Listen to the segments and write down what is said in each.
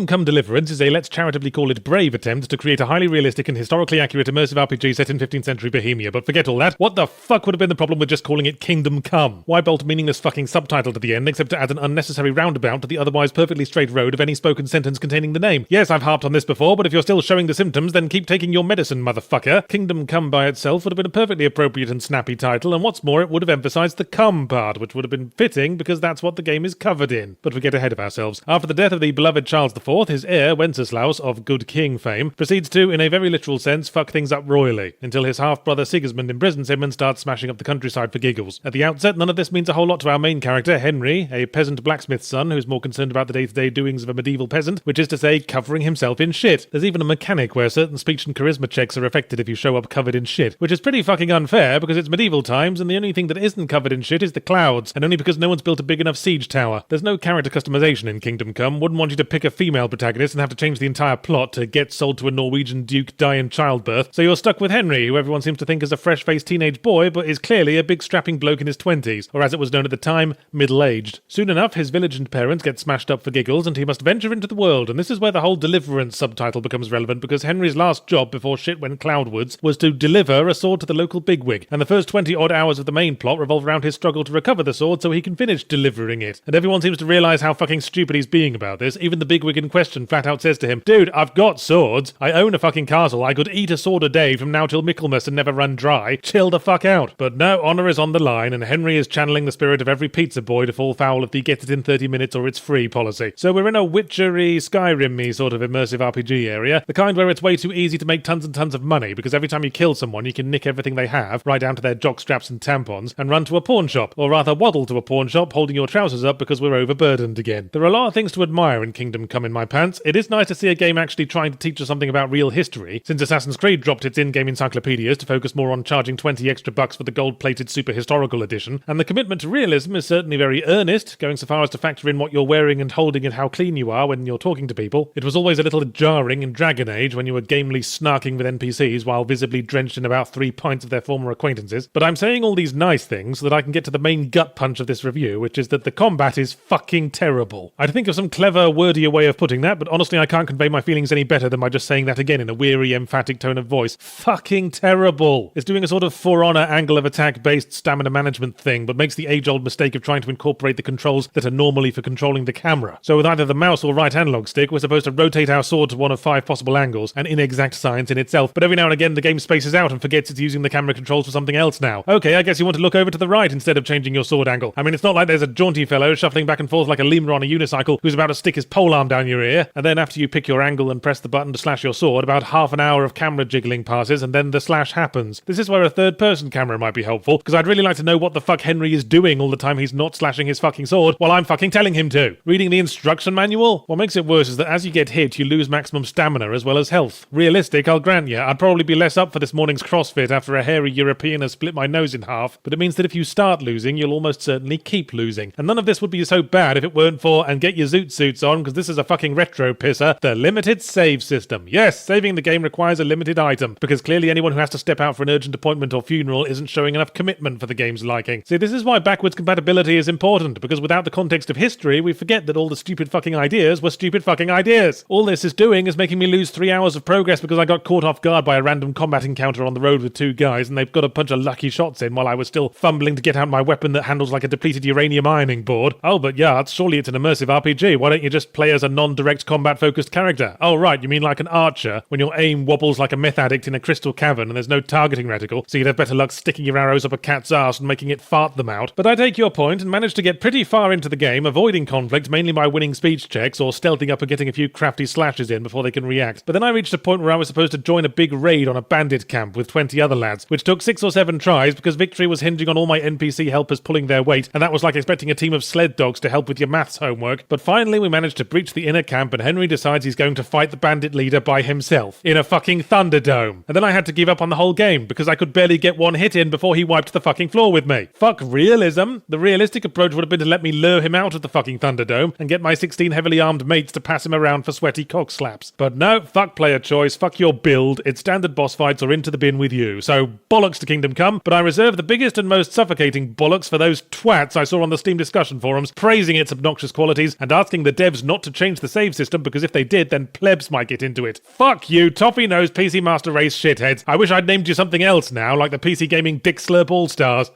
Kingdom Come Deliverance is a, let's charitably call it, brave attempt to create a highly realistic and historically accurate immersive RPG set in 15th century Bohemia, but forget all that. What the fuck would have been the problem with just calling it Kingdom Come? Why bolt a meaningless fucking subtitle to the end except to add an unnecessary roundabout to the otherwise perfectly straight road of any spoken sentence containing the name? Yes, I've harped on this before, but if you're still showing the symptoms, then keep taking your medicine, motherfucker. Kingdom Come by itself would have been a perfectly appropriate and snappy title, and what's more, it would have emphasized the come part, which would have been fitting because that's what the game is covered in. But we get ahead of ourselves. After the death of the beloved Charles IV, his heir, Wenceslaus, of Good King fame, proceeds to, in a very literal sense, fuck things up royally, until his half-brother Sigismund imprisons him and starts smashing up the countryside for giggles. At the outset, none of this means a whole lot to our main character, Henry, a peasant blacksmith's son who's more concerned about the day-to-day doings of a medieval peasant, which is to say, covering himself in shit. There's even a mechanic where certain speech and charisma checks are affected if you show up covered in shit, which is pretty fucking unfair because it's medieval times and the only thing that isn't covered in shit is the clouds, and only because no one's built a big enough siege tower. There's no character customization in Kingdom Come. Wouldn't want you to pick a female protagonist and have to change the entire plot to get sold to a Norwegian duke, die in childbirth, so you're stuck with Henry, who everyone seems to think is a fresh-faced teenage boy, but is clearly a big strapping bloke in his 20s, or as it was known at the time, middle-aged. Soon enough, his village and parents get smashed up for giggles, and he must venture into the world, and this is where the whole Deliverance subtitle becomes relevant, because Henry's last job before shit went cloudwards was to deliver a sword to the local bigwig, and the first 20-odd hours of the main plot revolve around his struggle to recover the sword so he can finish delivering it. And everyone seems to realise how fucking stupid he's being about this. Even the bigwig in question flat out says to him, "Dude, I've got swords. I own a fucking castle. I could eat a sword a day from now till Michaelmas and never run dry. Chill the fuck out." But no, honour is on the line, and Henry is channeling the spirit of every pizza boy to fall foul of the get it in 30 minutes or it's free policy. So we're in a Witchery, Skyrim-y sort of immersive RPG area, the kind where it's way too easy to make tons and tons of money, because every time you kill someone you can nick everything they have, right down to their jock straps and tampons, and run to a pawn shop, or rather waddle to a pawn shop holding your trousers up because we're overburdened again. There are a lot of things to admire in Kingdom Come in my pants. It is nice to see a game actually trying to teach us something about real history, since Assassin's Creed dropped its in-game encyclopedias to focus more on charging 20 extra bucks for the gold-plated super historical edition, and the commitment to realism is certainly very earnest, going so far as to factor in what you're wearing and holding and how clean you are when you're talking to people. It was always a little jarring in Dragon Age when you were gamely snarking with NPCs while visibly drenched in about 3 pints of their former acquaintances, but I'm saying all these nice things so that I can get to the main gut punch of this review, which is that the combat is fucking terrible. I'd think of some clever, wordier way of putting that, but honestly I can't convey my feelings any better than by just saying that again in a weary, emphatic tone of voice. Fucking terrible. It's doing a sort of For Honor angle of attack-based stamina management thing, but makes the age-old mistake of trying to incorporate the controls that are normally for controlling the camera. So with either the mouse or right analog stick, we're supposed to rotate our sword to one of 5 possible angles, an inexact science in itself, but every now and again the game spaces out and forgets it's using the camera controls for something else now. Okay, I guess you want to look over to the right instead of changing your sword angle. I mean, it's not like there's a jaunty fellow shuffling back and forth like a lemur on a unicycle who's about to stick his polearm down your ear, and then after you pick your angle and press the button to slash your sword, about half an hour of camera jiggling passes and then the slash happens. This is where a third-person camera might be helpful, because I'd really like to know what the fuck Henry is doing all the time he's not slashing his fucking sword while I'm fucking telling him to. Reading the instruction manual? What makes it worse is that as you get hit, you lose maximum stamina as well as health. Realistic, I'll grant you. I'd probably be less up for this morning's CrossFit after a hairy European has split my nose in half, but it means that if you start losing, you'll almost certainly keep losing. And none of this would be so bad if it weren't for, and get your zoot suits on, because this is a fucking retro pisser, the limited save system. Yes, saving the game requires a limited item, because clearly anyone who has to step out for an urgent appointment or funeral isn't showing enough commitment for the game's liking. See, this is why backwards compatibility is important, because without the context of history, we forget that all the stupid fucking ideas were stupid fucking ideas. All this is doing is making me lose 3 hours of progress because I got caught off guard by a random combat encounter on the road with 2 guys, and they've got a bunch of lucky shots in while I was still fumbling to get out my weapon that handles like a depleted uranium ironing board. Oh, but yeah, surely it's an immersive RPG. Why don't you just play as a non-direct combat-focused character? Oh, right, you mean like an archer, when your aim wobbles like a meth addict in a crystal cavern and there's no targeting reticle, so you'd have better luck sticking your arrows up a cat's arse and making it fart them out. But I take your point and managed to get pretty far into the game, avoiding conflict mainly by winning speech checks or stealthing up and getting a few crafty slashes in before they can react. But then I reached a point where I was supposed to join a big raid on a bandit camp with 20 other lads, which took 6 or 7 tries because victory was hinging on all my NPC helpers pulling their weight, and that was like expecting a team of sled dogs to help with your maths homework. But finally we managed to breach the inner camp, and Henry decides he's going to fight the bandit leader by himself in a fucking Thunderdome. And then I had to give up on the whole game because I could barely get one hit in before he wiped the fucking floor with me. Fuck realism. The realistic approach would have been to let me lure him out of the fucking Thunderdome and get my 16 heavily armed mates to pass him around for sweaty cock slaps. But no, fuck player choice, fuck your build, it's standard boss fights or into the bin with you. So bollocks to Kingdom Come, but I reserve the biggest and most suffocating bollocks for those twats I saw on the Steam discussion forums praising its obnoxious qualities and asking the devs not to change the save system, because if they did, then plebs might get into it. Fuck you, toffee-nosed PC Master Race shitheads. I wish I'd named you something else now, like the PC Gaming Dick Slurp All-Stars.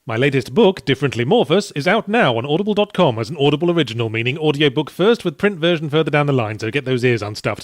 My latest book, Differently Morphous, is out now on audible.com as an Audible original, meaning audiobook first with print version further down the line, so get those ears unstuffed.